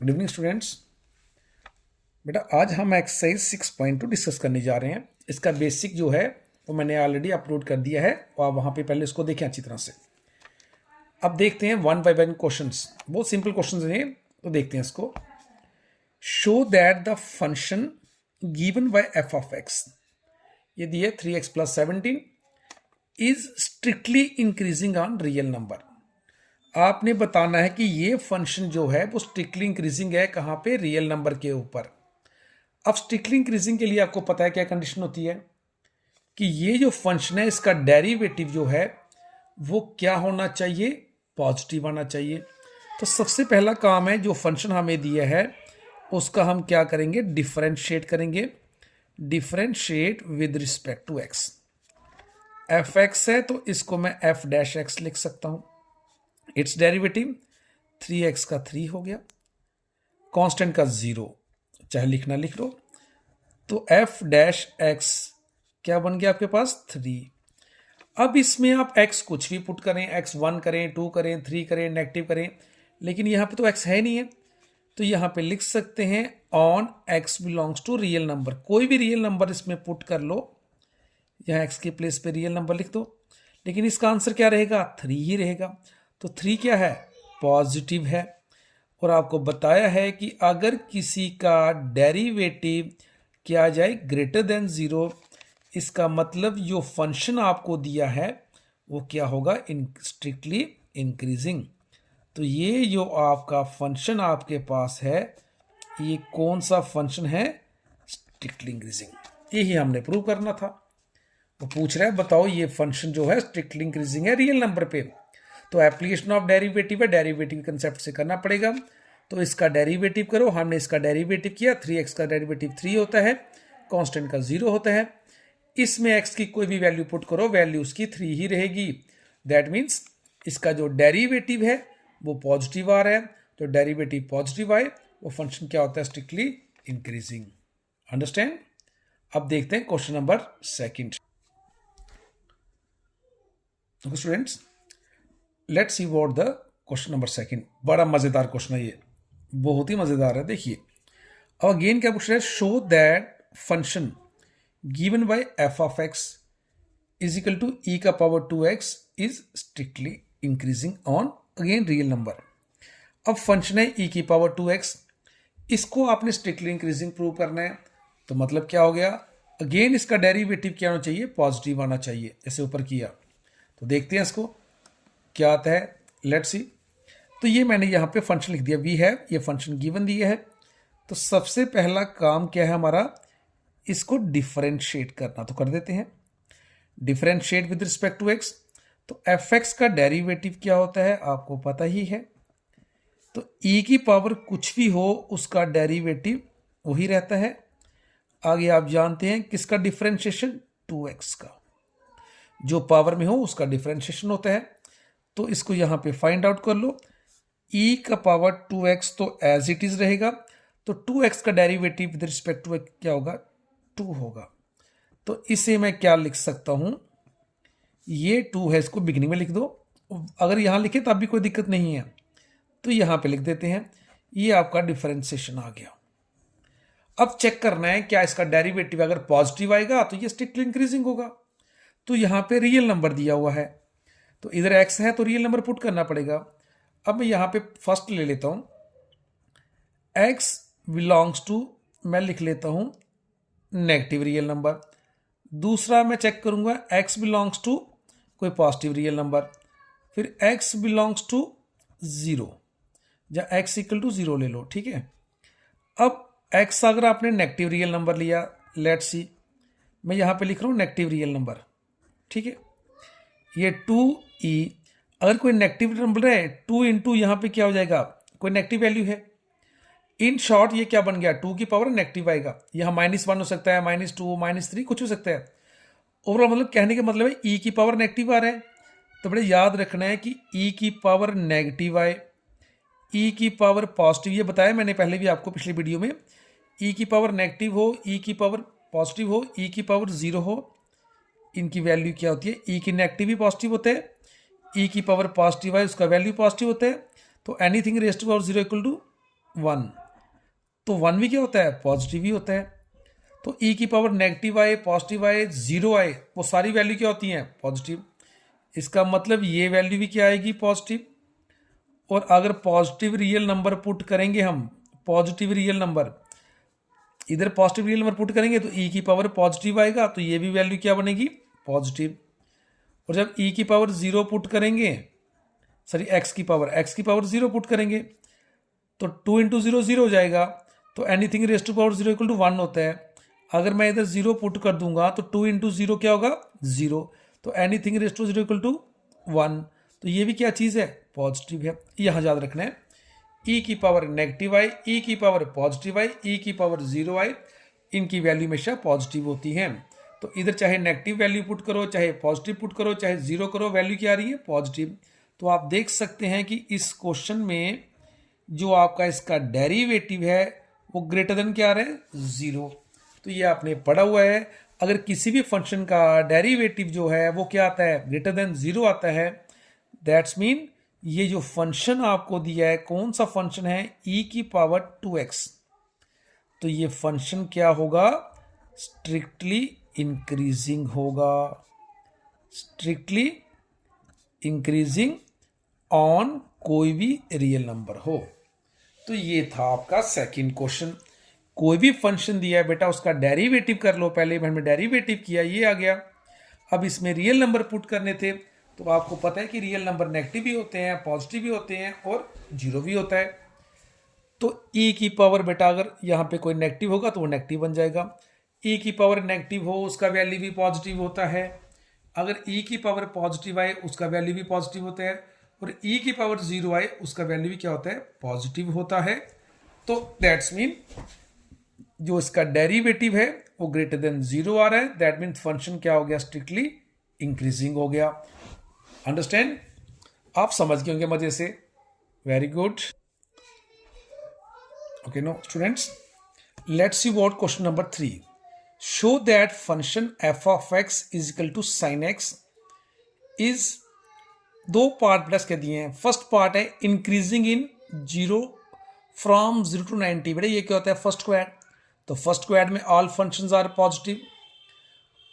Good evening students. बेटा आज हम एक्सरसाइज 6.2 डिस्कस करने जा रहे हैं। इसका बेसिक जो है वो मैंने ऑलरेडी अपलोड कर दिया है और आप वहाँ पे पहले इसको देखें अच्छी तरह से। अब देखते हैं वन बाय वन क्वेश्चंस, बहुत सिंपल क्वेश्चंस हैं तो देखते हैं इसको। Show that the function given by f of x, ये दिए 3x + 17 is strictly increasing on real number. आपने बताना है कि ये फंक्शन जो है वो स्ट्रिक्टली इंक्रीजिंग है कहाँ पे, रियल नंबर के ऊपर। अब स्ट्रिक्टली इंक्रीजिंग के लिए आपको पता है क्या कंडीशन होती है कि ये जो फंक्शन है इसका डेरिवेटिव जो है वो क्या होना चाहिए, पॉजिटिव आना चाहिए। तो सबसे पहला काम है, जो फंक्शन हमें दिया है उसका हम क्या करेंगे, डिफरेंशिएट करेंगे। Differentiate with respect to x. F x है तो इसको मैं एफ डैश एक्स लिख सकता हूं। इट्स डेरिवेटिव 3x का 3 हो गया, कांस्टेंट का 0, चाहे लिखना लिख लो। तो एफ डैश एक्स क्या बन गया आपके पास, 3। अब इसमें आप x कुछ भी पुट करें, x 1 करें, 2 करें, 3 करें, नेगेटिव करें, लेकिन यहां पे तो x है नहीं है। तो यहां पे लिख सकते हैं on x belongs to real number. कोई भी रियल नंबर इसमें पुट कर लो, यहां x के प्लेस पे रियल नंबर लिख दो, लेकिन इसका आंसर क्या रहेगा, 3 ही रहेगा। तो 3 क्या है, पॉजिटिव है। और आपको बताया है कि अगर किसी का डेरिवेटिव किया जाए ग्रेटर देन 0, इसका मतलब जो फंक्शन आपको दिया है वो क्या होगा, स्ट्रिक्टली इंक्रीजिंग। तो ये जो आपका फंक्शन आपके पास है, ये कौन सा फंक्शन है, स्ट्रिक्टली इंक्रीजिंग। यही हमने प्रूव करना था। वो पूछ रहा है बताओ ये फंक्शन जो है स्ट्रिक्टली इंक्रीजिंग है रियल नंबर पे। तो एप्लीकेशन ऑफ डेरिवेटिव है, डेरिवेटिव कंसेप्ट से करना पड़ेगा। तो इसका डेरिवेटिव करो, हमने इसका डेरिवेटिव किया, 3x का डेरिवेटिव 3 होता है, कांस्टेंट का 0 होता है। इसमें x की कोई भी वैल्यू पुट करो, वैल्यू उसकी 3 ही रहेगी। दैट मीन्स इसका जो डेरिवेटिव है वो पॉजिटिव आ रहा है। तो डेरिवेटिव पॉजिटिव आए वो फंक्शन क्या होता है, स्ट्रिक्टली इंक्रीजिंग। अंडरस्टैंड। अब देखते हैं question number 2। Students let's see what the question number 2। बड़ा मजेदार क्वेश्चन है ये, बहुत ही मजेदार है। देखिए अब अगेन क्या पूछ रहा है, show that function given by f of x is equal to e का power 2x is strictly increasing on again real number. अब फंक्शन है e की पावर 2x, इसको आपने स्ट्रिक्टली इंक्रीजिंग प्रूव करना है। तो मतलब क्या हो गया, अगेन इसका डेरिवेटिव क्या होना चाहिए, पॉजिटिव आना चाहिए, जैसे ऊपर किया। तो देखते हैं इसको क्या आता है, लेट्स सी। तो ये मैंने यहाँ पे फंक्शन लिख दिया, v है, ये फंक्शन गिवन दिया है। तो सबसे पहला काम क्या है हमारा, इसको डिफरेंशिएट करना। तो कर देते हैं differentiate with respect to x। तो एफ एक्स का डेरिवेटिव क्या होता है आपको पता ही है। तो e की पावर कुछ भी हो उसका डेरिवेटिव वही रहता है। आगे आप जानते हैं किसका डिफरेंशिएशन, 2x का, जो पावर में हो उसका डिफरेंशिएशन होता है। तो इसको यहां पे फाइंड आउट कर लो। e का पावर 2x तो एज इट इज रहेगा। तो 2x का डेरिवेटिव विद रिस्पेक्ट टू क्या होगा, 2 होगा। तो इसे मैं क्या लिख सकता हूं, ये 2 है, इसको बिगिनिंग में लिख दो। अगर यहां लिखे तब भी कोई दिक्कत नहीं है, तो यहां पे लिख देते हैं। ये आपका डिफरेंशिएशन आ गया। अब चेक करना है क्या इसका डेरिवेटिव अगर पॉजिटिव आएगा तो ये स्ट्रिक्टली इंक्रीजिंग होगा। तो यहां पे रियल नंबर दिया हुआ है, तो इधर x है तो रियल नंबर पुट करना पड़ेगा। अब मैं यहां पे फर्स्ट ले लेता हूं, x बिलोंग्स टू, मैं लिख लेता हूं नेगेटिव रियल नंबर। दूसरा मैं चेक करूंगा x बिलोंग्स टू कोई पॉजिटिव रियल नंबर, फिर x बिलोंग्स टू 0, या x इक्वल टू 0 ले लो, ठीक है। अब x अगर आपने नेगेटिव रियल नंबर लिया, लेट्स सी, मैं यहां पे लिख रहा हूं नेगेटिव रियल नंबर, ठीक है। ये 2e, अगर कोई नेगेटिव नंबर है 2 इंटू यहाँ पे क्या हो जाएगा, कोई नेगेटिव वैल्यू है। इन शॉर्ट ये क्या बन गया, 2 की पावर नेगेटिव आएगा। यहाँ -1 हो सकता है, -2, -3 कुछ हो सकता है। ओवरऑल मतलब कहने का मतलब है e की पावर नेगेटिव आ रहा है। तो बड़े याद रखना है कि e की पावर नेगेटिव आए, e की पावर पॉजिटिव, ये बताया मैंने पहले भी आपको पिछली वीडियो में। e की पावर नेगेटिव हो, e की पावर पॉजिटिव हो, e की पावर 0 हो, इनकी वैल्यू क्या होती है, e की नेगेटिव भी पॉजिटिव होता है, e की पावर पॉजिटिव है उसका वैल्यू पॉजिटिव होता है। तो anything raised to power 0 equal to 1, तो 1 भी क्या होता है, पॉजिटिव ही होता है। तो e की पावर नेगेटिव आए, पॉजिटिव आए, जीरो आए, वो सारी वैल्यू क्या होती हैं, पॉजिटिव। इसका मतलब ये वैल्यू भी क्या आएगी, पॉजिटिव। और अगर पॉजिटिव रियल नंबर पुट करेंगे हम, पॉजिटिव रियल नंबर, इधर पॉजिटिव रियल नंबर पुट करेंगे तो e की पावर पॉजिटिव आएगा, तो ये भी वैल्यू क्या बनेगी, पॉजिटिव। और जब e की पावर 0 पुट करेंगे, सॉरी x की पावर 0 पुट करेंगे तो 2 इंटू 0 0 हो जाएगा, तो anything raise to power 0 equal to 1 होता है। अगर मैं इधर 0 पुट कर दूंगा तो 2 इंटू 0 क्या होगा, 0, तो anything raise to 0 equal to 1, तो ये भी क्या चीज़ है, पॉजिटिव है। यहाँ याद रखना है, e की पावर नेगेटिव आई, e की पावर पॉजिटिव आई, e की पावर 0 आई, इनकी वैल्यू हमेशा पॉजिटिव होती हैं। तो इधर चाहे नेगेटिव वैल्यू पुट करो, चाहे पॉजिटिव पुट करो, चाहे 0 करो, वैल्यू क्या आ रही है, पॉजिटिव। तो आप देख सकते हैं कि इस क्वेश्चन में जो आपका इसका डेरिवेटिव है वो ग्रेटर देन क्या आ रहा है, 0। तो ये आपने पढ़ा हुआ है, अगर किसी भी फंक्शन का डेरिवेटिव जो है वो क्या आता है, ग्रेटर देन 0 आता है, दैट्स मीन ये जो फंक्शन आपको दिया है, कौन सा फंक्शन है, e की पावर 2x, तो ये फंक्शन क्या होगा, स्ट्रिक्टली इंक्रीजिंग होगा, स्ट्रिक्टली इंक्रीजिंग ऑन कोई भी रियल नंबर हो। तो ये था आपका सेकंड क्वेश्चन। कोई भी फंक्शन दिया है बेटा, उसका डेरिवेटिव कर लो, पहले मैंने डेरिवेटिव किया, ये आ गया। अब इसमें रियल नंबर पुट करने थे, तो आपको पता है कि रियल नंबर नेगेटिव भी होते हैं, पॉजिटिव भी होते हैं और 0 भी होता है। तो e की पावर बेटा अगर यहाँ पे कोई नेगेटिव होगा तो वो नेगेटिव बन जाएगा, e की पावर नेगेटिव हो उसका वैल्यू भी पॉजिटिव होता है, अगर e की पावर पॉजिटिव आए उसका वैल्यू भी पॉजिटिव होता है, और e की पावर 0 आए उसका वैल्यू भी क्या होता है, पॉजिटिव होता है। तो दैट्स मीन जो इसका डेरिवेटिव है वो ग्रेटर देन 0 आ रहा है, दैट मीन फंक्शन क्या हो गया, स्ट्रिक्टली इंक्रीजिंग हो गया। अंडरस्टैंड, आप समझ गए होंगे मजे से, very good. Okay no students, let's see what question number 3। Show that function f of x is equal to sine x is, दो पार्ट प्लस के दिए हैं। फर्स्ट पार्ट है इंक्रीजिंग इन 0 फ्रॉम 0 to 90, बेटा ये क्या होता है, फर्स्ट क्वाड, तो फर्स्ट क्वाड में ऑल फंक्शंस आर पॉजिटिव।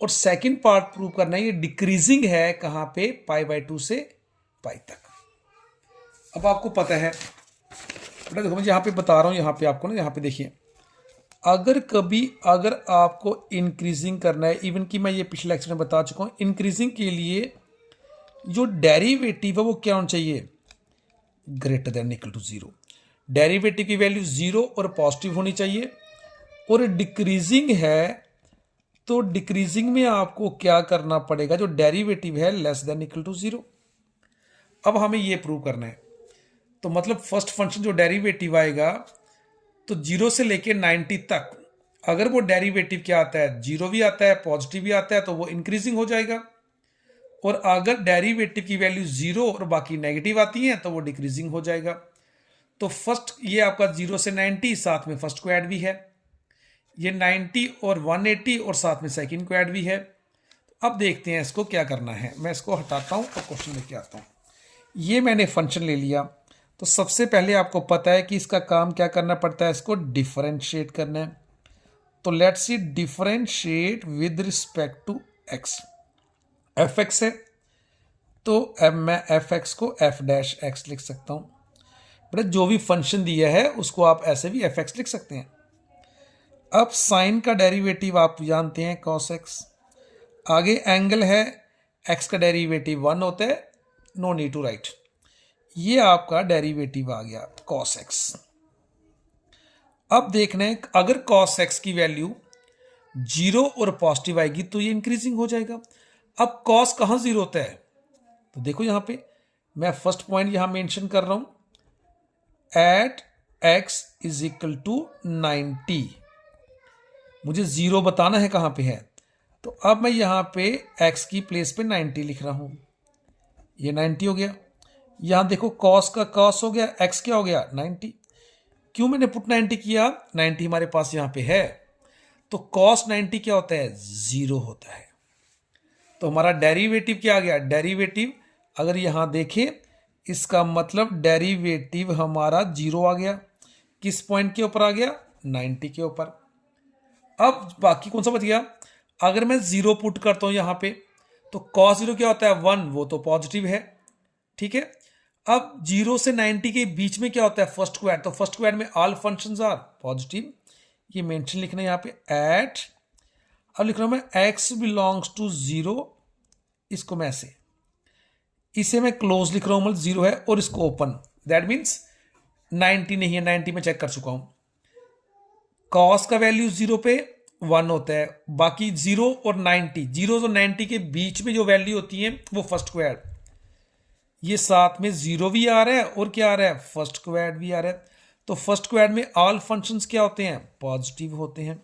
और सेकंड पार्ट प्रूव करना है ये डिक्रीजिंग है, कहां पे, π/2 से π तक। अब आपको पता है बेटा, देखो मैं यहाँ पे बता रहा हूँ, यहाँ पे आपको ना, यहाँ पे देखिए, अगर आपको इंक्रीजिंग करना है, इवन कि मैं ये पिछले लेक्चर में बता चुका हूँ, इंक्रीजिंग के लिए जो डेरिवेटिव है वो क्या होना चाहिए, greater than equal to 0। Derivative की वैल्यू 0 और पॉजिटिव होनी चाहिए। और डिक्रीजिंग है तो डिक्रीजिंग में आपको क्या करना पड़ेगा, जो डेरिवेटिव है लेस देन इक्वल टू 0। अब हमें ये प्रूव करना है, तो मतलब फर्स्ट फंक्शन जो डेरिवेटिव आएगा तो 0 से लेके 90 तक, अगर वो डेरिवेटिव क्या आता है, 0 भी आता है, पॉजिटिव भी आता है, तो वो इंक्रीजिंग हो जाएगा। और अगर डेरिवेटिव की वैल्यू 0 और बाकी नेगेटिव आती है तो वो डिक्रीजिंग हो जाएगा। तो फर्स्ट ये आपका 0 से 90, साथ में फर्स्ट क्वाड भी है, ये 90 और 180 और साथ में सेकंड क्वाड भी है। अब देखते हैं इसको क्या करना है, मैं इसको हटाता हूं और क्वेश्चन लेके आता हूं। ये मैंने फंक्शन ले लिया, तो सबसे पहले आपको पता है कि इसका काम क्या करना पड़ता है, इसको डिफरेंशिएट करना है। तो let's see differentiate with respect to x, f x है तो अब मैं एफ एक्स को एफ डैश एक्स लिख सकता हूं। बेटा जो भी फंक्शन दिया है उसको आप ऐसे भी एफ एक्स लिख सकते हैं। अब साइन का डेरिवेटिव आप जानते हैं कॉस एक्स, आगे एंगल है, एक्स का डेरिवेटिव 1 होता है, नो नीड टू राइट। ये आपका डेरिवेटिव आ गया कॉस एक्स। अब देखना है अगर कॉस एक्स की वैल्यू 0 और पॉजिटिव आएगी तो ये इंक्रीजिंग हो जाएगा। अब कॉस कहां 0 होता है, तो देखो यहां पे मैं फर्स्ट पॉइंट यहां मेंशन कर रहा हूं, at x is equal to 90, मुझे 0 बताना है कहां पे है, तो अब मैं यहां पे x की प्लेस पे 90 लिख रहा हूं, ये 90 हो गया। यहां देखो कॉस का कॉस हो गया, x क्या हो गया 90। क्यों मैंने पुट 90 किया, 90 हमारे पास यहां पे है, तो कॉस 90 क्या होता है, 0 होता है। तो हमारा डेरिवेटिव क्या आ गया, डेरिवेटिव अगर यहां देखें इसका मतलब डेरिवेटिव हमारा 0 आ गया, किस पॉइंट के ऊपर आ गया, 90 के ऊपर। अब बाकी कौन सा बच गया, अगर मैं 0 पुट करता हूं यहां पे, तो cos 0 क्या होता है 1, वो तो पॉजिटिव है, ठीक है। अब 0 से 90 के बीच में क्या होता है फर्स्ट क्वाड, तो फर्स्ट क्वाड में ऑल फंक्शंस आर पॉजिटिव, ये मेंशन लिखना है यहाँ पे एट, अब लिख रहा हूं मैं x बिलोंग्स टू 0, इसको मैं ऐसे, इसे मैं क्लोज लिख रहा हूं, मतलब 0 है और इसको ओपन, दैट मीन्स 90 नहीं है, 90 में चेक कर चुका हूं। कॉस का वैल्यू 0 पे 1 होता है, बाकी 0 और 90, 0 और 90 के बीच में जो वैल्यू होती है वो फर्स्ट क्वाड, ये साथ में 0 भी आ रहा है और क्या आ रहा है फर्स्ट क्वाड भी आ रहा है। तो फर्स्ट क्वाड में ऑल फंक्शंस क्या होते हैं, पॉजिटिव होते हैं।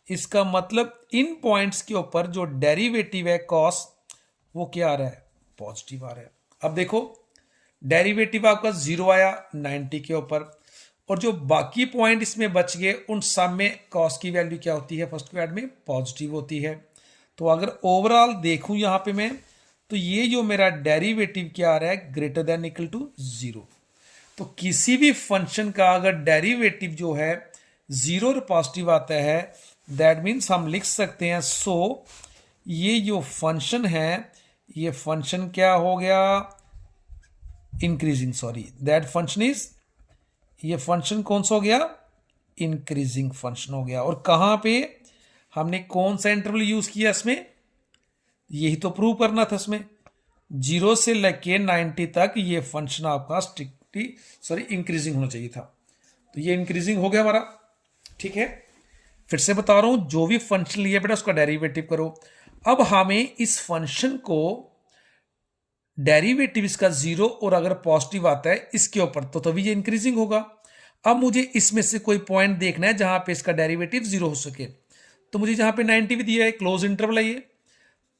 इसका मतलब इन पॉइंट्स के ऊपर जो डेरिवेटिव है कॉस, वो क्या आ रहा है, पॉजिटिव आ रहा है। अब देखो डेरिवेटिव आपका 0 आया 90 के ऊपर, और जो बाकी पॉइंट इसमें बच गए उन सब में कॉस की वैल्यू क्या होती है फर्स्ट क्वाड में, पॉजिटिव होती है। तो अगर ओवरऑल देखूं यहां पे मैं, तो ये जो मेरा डेरिवेटिव क्या आ रहा है, ग्रेटर देन इक्वल टू 0। तो किसी भी फंक्शन का अगर डेरिवेटिव जो है 0 और पॉजिटिव आता है, दैट मीन्स हम लिख सकते हैं सो ये जो फंक्शन है, ये फंक्शन क्या हो गया, increasing, sorry that function is, ये फंक्शन कौन सा हो गया, इंक्रीजिंग फंक्शन हो गया। और कहां पे हमने कौन सा इंटरवल यूज किया इसमें, यही तो प्रूव करना था इसमें, 0 से लेके 90 तक ये फंक्शन आपका स्ट्रिक्टली इंक्रीजिंग होना चाहिए था। तो ये इंक्रीजिंग हो गया हमारा, ठीक है। फिर से बता रहा हूं, जो भी फंक्शन लिया बेटा उसका डेरिवेटिव करो। अब हमें इस फंक्शन को डेरिवेटिव इसका 0 और अगर पॉजिटिव आता है इसके ऊपर, तो तभी ये इंक्रीजिंग होगा। अब मुझे इसमें से कोई पॉइंट देखना है जहां पे इसका डेरिवेटिव 0 हो सके, तो मुझे जहां पे 90 भी दिया है, क्लोज इंटरवल है ये,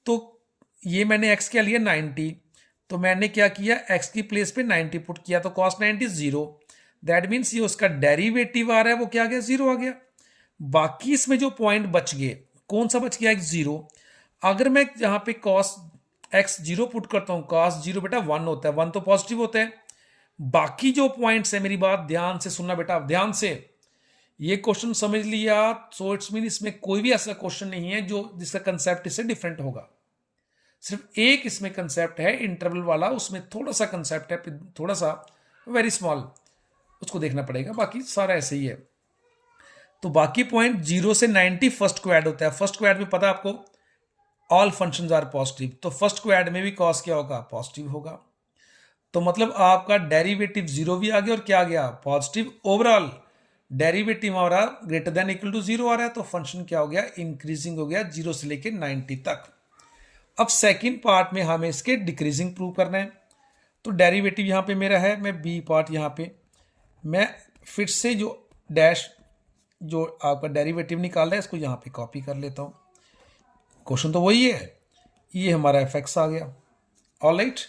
तो ये मैंने x क्या लिया 90, तो मैंने क्या किया x की प्लेस पे 90 पुट किया, तो cos 90 0, दैट मीन्स ये उसका डेरिवेटिव आ रहा है वो क्या आ गया, 0 आ गया। बाकी इसमें जो पॉइंट बच गए, कौन सा बच गया, एक 0। अगर मैं यहां पे cos x 0 पुट करता हूं, cos 0 बेटा 1 होता है, 1 तो पॉजिटिव होता है। बाकी जो पॉइंट्स है, मेरी बात ध्यान से सुनना बेटा, ध्यान से, ये क्वेश्चन समझ लिया, सो इट्स मीन इसमें कोई भी ऐसा क्वेश्चन नहीं है जो जिसका कंसेप्ट इससे डिफरेंट होगा। सिर्फ एक इसमें कंसेप्ट है इंटरवल वाला, उसमें थोड़ा सा कंसेप्ट है, थोड़ा सा वेरी स्मॉल, उसको देखना पड़ेगा, बाकी सारा ऐसे ही है। तो बाकी पॉइंट 0 से 90 फर्स्ट क्वाड होता है। फर्स्ट क्वाड में पता है आपको ऑल फंक्शंस आर पॉजिटिव, तो फर्स्ट क्वाड में भी कॉस क्या होगा, पॉजिटिव होगा। तो मतलब आपका डेरिवेटिव 0 भी आ गया और क्या आ गया, पॉजिटिव। ओवरऑल डेरिवेटिव हमारा ग्रेटर देन इक्वल टू 0 आ रहा है, तो फंक्शन क्या हो गया, इंक्रीजिंग हो गया 0 से लेके 90 तक। अब सेकंड पार्ट में हमें इसके डिक्रीजिंग प्रूव करना है। तो डेरिवेटिव यहां पे मेरा है, मैं बी पार्ट यहां पे मैं फिर से जो डैश जो आपका डेरिवेटिव निकाल रहा है इसको यहां पे कॉपी कर लेता हूं। क्वेश्चन तो वही है, ये हमारा एफ आ गया, ऑलराइट।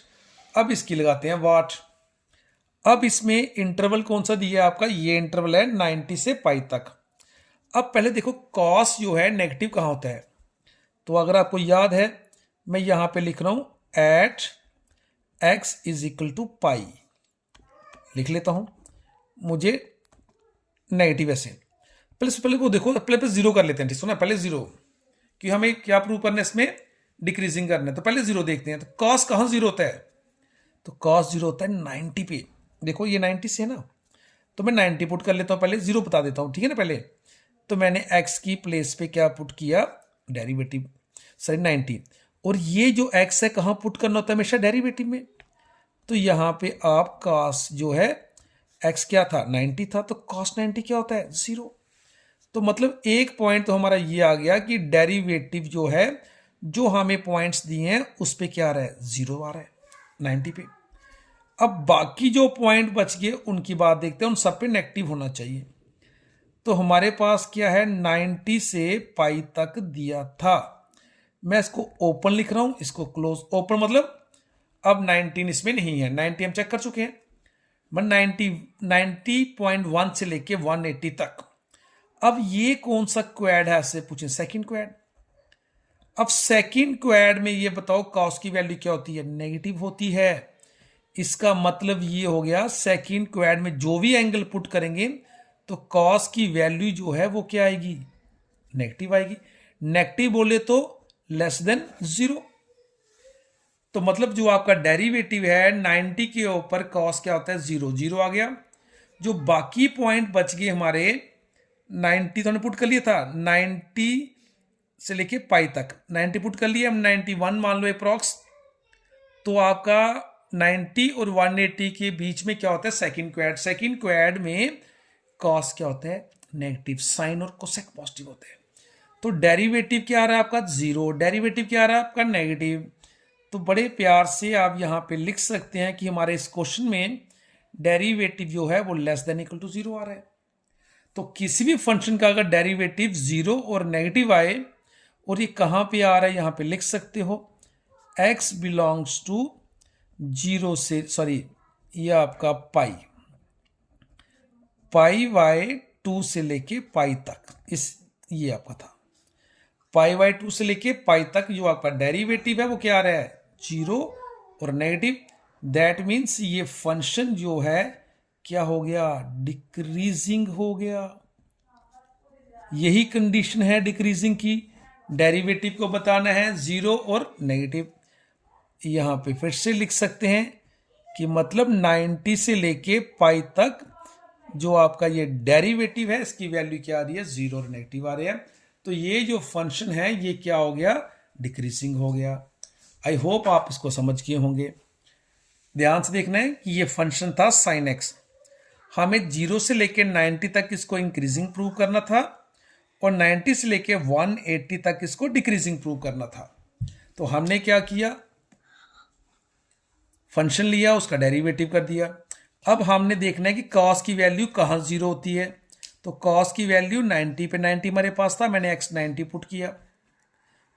अब इसकी लगाते हैं वाट। अब इसमें इंटरवल कौन सा दिया है आपका, ये इंटरवल है 90 से पाई तक। अब पहले देखो कॉस जो है नेगेटिव कहां होता है, तो अगर आपको याद है मैं यहां पे लिख रहा हूं at x is equal to pi, लिख लेता हूं, मुझे नेगेटिव ऐसे पहले वो देखो, पहले 0 कर लेते हैं, ठीक है ना, पहले 0, कि हमें क्या प्रूव करना है इसमें, डिक्रीजिंग करना है, तो पहले 0 देखते हैं। तो कॉस कहां 0 होता है, तो कॉस 0 होता है 90 पे, देखो ये 90 से है ना, तो मैं 90 पुट कर लेता हूं, पहले 0 बता देता हूं, ठीक है ना। पहले तो मैंने x की प्लेस पे क्या पुट किया, डेरिवेटिव, सॉरी 90, और ये जो x है कहां पुट करना होता है हमेशा, डेरिवेटिव में। तो यहां पे आप cos जो है x क्या था 90 था, तो cos 90 क्या होता है 0। तो मतलब एक पॉइंट तो हमारा ये आ गया कि डेरिवेटिव जो है, जो हमें पॉइंट्स दिए हैं उस पे क्या आ रहा है, 0 आ रहा है 90 पे। अब बाकी जो पॉइंट बच गए उनकी बात देखते हैं, उन सब पे नेगेटिव होना चाहिए। तो हमारे पास क्या है, 90 से पाई तक दिया था, मैं इसको ओपन लिख रहा हूं, इसको क्लोज। ओपन मतलब अब 19 इसमें नहीं है, 90 हम चेक कर चुके हैं, 90.1 से लेके 180 तक। अब ये कौन सा क्वाड है ऐसे पूछे, सेकंड क्वाड। अब सेकंड क्वाड में ये बताओ कॉस की वैल्यू क्या होती है, नेगेटिव होती है। इसका मतलब ये हो गया सेकंड क्वाड में जो भी एंगल पुट करेंगे तो कॉस की वैल्यू जो है वो क्या आएगी, नेगेटिव आएगी। नेगेटिव बोले तो लेस देन 0, तो मतलब जो आपका डेरिवेटिव है 90 के ऊपर कॉस क्या होता है, 0, 0 आ गया। जो बाकी पॉइंट बच गए हमारे 90 तो हमने पुट कर लिया था, 90 से लेके पाई तक 90 पुट कर लिया हम, 91 मान लो अप्रॉक्स। तो आपका 90 और 180 के बीच में क्या होता है, सेकंड क्वाड। सेकंड क्वाड में कॉस क्या होता है, नेगेटिव। साइन और कोसेक पॉजिटिव होते हैं। तो डेरिवेटिव क्या आ रहा है आपका, 0। डेरिवेटिव क्या आ रहा है आपका, नेगेटिव। तो बड़े प्यार से आप यहां पे लिख सकते हैं कि हमारे इस क्वेश्चन में डेरिवेटिव जो है वो लेस देन इक्वल टू 0 आ रहा है। तो किसी भी फंक्शन का अगर डेरिवेटिव 0 और नेगेटिव आए, और ये कहां पे आ रहा है, यहां पे लिख सकते हो x बिलोंग्स टू 0 से, सॉरी ये आपका पाई बाय 2 से लेके पाई तक, इस ये आपका था पाई बाय 2 से लेके पाई तक जो आपका डेरिवेटिव है वो क्या आ रहा है, 0 और नेगेटिव। दैट मीन्स ये फंक्शन जो है क्या हो गया, डिक्रीजिंग हो गया। यही कंडीशन है डिक्रीजिंग की। डेरिवेटिव को बताना है 0 और नेगेटिव। यहां पे फिर से लिख सकते हैं कि मतलब 90 से लेके पाई तक जो आपका ये डेरिवेटिव है इसकी वैल्यू क्या आ रही है, 0 और नेगेटिव आ रही है। तो ये जो फंक्शन है ये क्या हो गया, डिक्रीजिंग हो गया। आई होप आप इसको समझ गए होंगे। ध्यान से देखना है कि ये फंक्शन था साइन एक्स, हमें 0 से लेके 90 तक इसको इंक्रीजिंग प्रूव करना था, और 90 से लेके 180 तक इसको डिक्रीजिंग प्रूव करना था। तो हमने क्या किया, फंक्शन लिया, उसका डेरिवेटिव कर दिया। अब हमने देखना है कि कॉस की वैल्यू कहाँ 0 होती है। तो कॉस की वैल्यू 90 पे 90 हमारे पास था, मैंने x 90 पुट किया,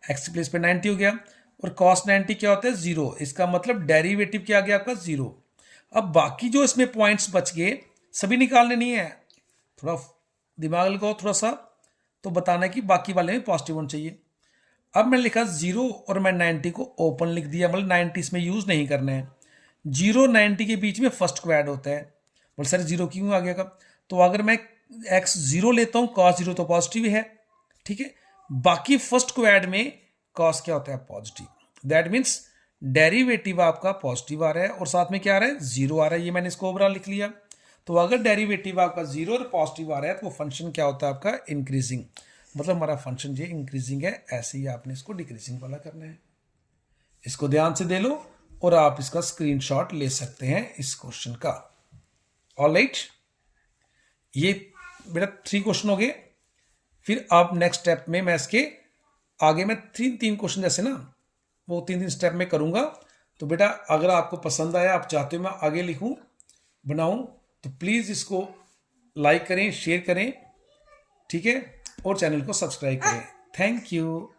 x प्लेस पे 90 हो गया। और cos 90 क्या होता है, 0। इसका मतलब डेरिवेटिव क्या आ गया आपका, 0। अब बाकी जो इसमें पॉइंट्स बच गए सभी निकालने नहीं है, थोड़ा दिमाग लगाओ थोड़ा सा, तो बताना है कि बाकी वाले में पॉजिटिव होना चाहिए। अब मैंने लिखा 0 और मैं 90 को ओपन लिख दिया, मतलब 90 इसमें यूज नहीं करना है। 0 90 के बीच में फर्स्ट को ऐड होता है। बोल सर 0 क्यों आ गया कब, तो अगर मैं x 0 लेता हूं, cos 0 तो पॉजिटिव है, ठीक है। बाकी फर्स्ट को ऐड में cos क्या होता है, पॉजिटिव। दैट मीन्स डेरिवेटिव आपका पॉजिटिव आ रहा है और साथ में क्या आ रहा है, 0 आ रहा है। ये मैंने इसको ओवरऑल लिख लिया। तो अगर डेरिवेटिव आपका 0 और पॉजिटिव आ रहा है तो वो फंक्शन क्या होता है आपका, इंक्रीजिंग। मतलब हमारा फंक्शन ये इंक्रीजिंग है। ऐसे ही आपने इसको डिक्रीजिंग वाला करना है। इसको ध्यान से दे लो और आप इसका स्क्रीनशॉट ले सकते हैं इस क्वेश्चन का। ऑलराइट, ये बेटा 3 क्वेश्चन हो गए। फिर आप नेक्स्ट स्टेप में मैं इसके आगे मैं 3 क्वेश्चन जैसे ना वो 3 स्टेप में करूंगा। तो बेटा अगर आपको पसंद आया, आप चाहते हो मैं आगे लिखूं बनाऊं, तो प्लीज इसको लाइक करें, शेयर करें, ठीक है, और चैनल को सब्सक्राइब करें। Thank you.